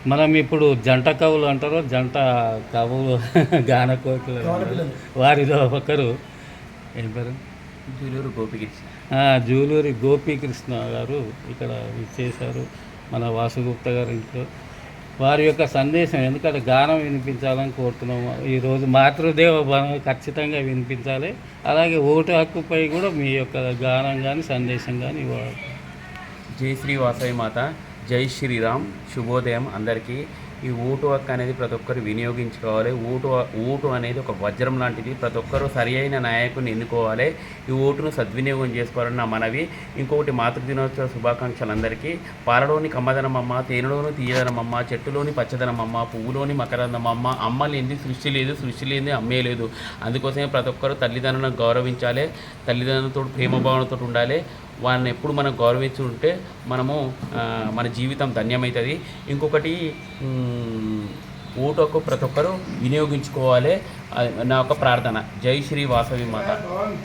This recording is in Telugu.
మనం ఇప్పుడు జంట కవులు అంటారు, జంట కవులు గాన కోకిలలు అంటారు. వారిలో ఒకరు ఏం పేరు? జూలూరు గోపికృష్ణ. జూలూరి గోపీకృష్ణ గారు ఇక్కడ చేశారు మన వాసుగుప్త గారి ఇంట్లో. వారి యొక్క సందేశం, ఎందుకంటే గానం వినిపించాలని కోరుతున్నాము. ఈరోజు మాతృదేవ భవనం ఖచ్చితంగా వినిపించాలి. అలాగే ఓటు హక్కుపై కూడా మీ యొక్క గానం కానీ సందేశం కానీ ఇవ్వాలి. జై శ్రీ వాసవి మాత, జై శ్రీరామ్. శుభోదయం అందరికీ. ఈ ఓటు హక్కు అనేది ప్రతి ఒక్కరు వినియోగించుకోవాలి. ఓటు అనేది ఒక వజ్రం లాంటిది. ప్రతి ఒక్కరూ సరి అయిన నాయకుని ఎన్నుకోవాలి. ఈ ఓటును సద్వినియోగం చేసుకోవాలని నా మనవి. ఇంకొకటి, మాతృదినోత్సవ శుభాకాంక్షలు అందరికీ. పాలలోని కమ్మదనమమ్మ, తేనెలోని తీయదనమమ్మ, చెట్టులోని పచ్చదనమమ్మ, పువ్వులోని మకరందమమ్మ, అమ్మ లేనిది సృష్టి లేదు, సృష్టి లేనిది అమ్మే లేదు. అందుకోసమే ప్రతి ఒక్కరూ తల్లిదండ్రులను గౌరవించాలి, తల్లిదండ్రులతో ప్రేమభావనతో ఉండాలి. వారిని ఎప్పుడు మనం గౌరవించుంటే మనము మన జీవితం ధన్యమవుతుంది. ఇంకొకటి, ఓటు హక్కు ప్రతి ఒక్కరూ వినియోగించుకోవాలి. నా ఒక ప్రార్థన. జై శ్రీ వాసవి మాత.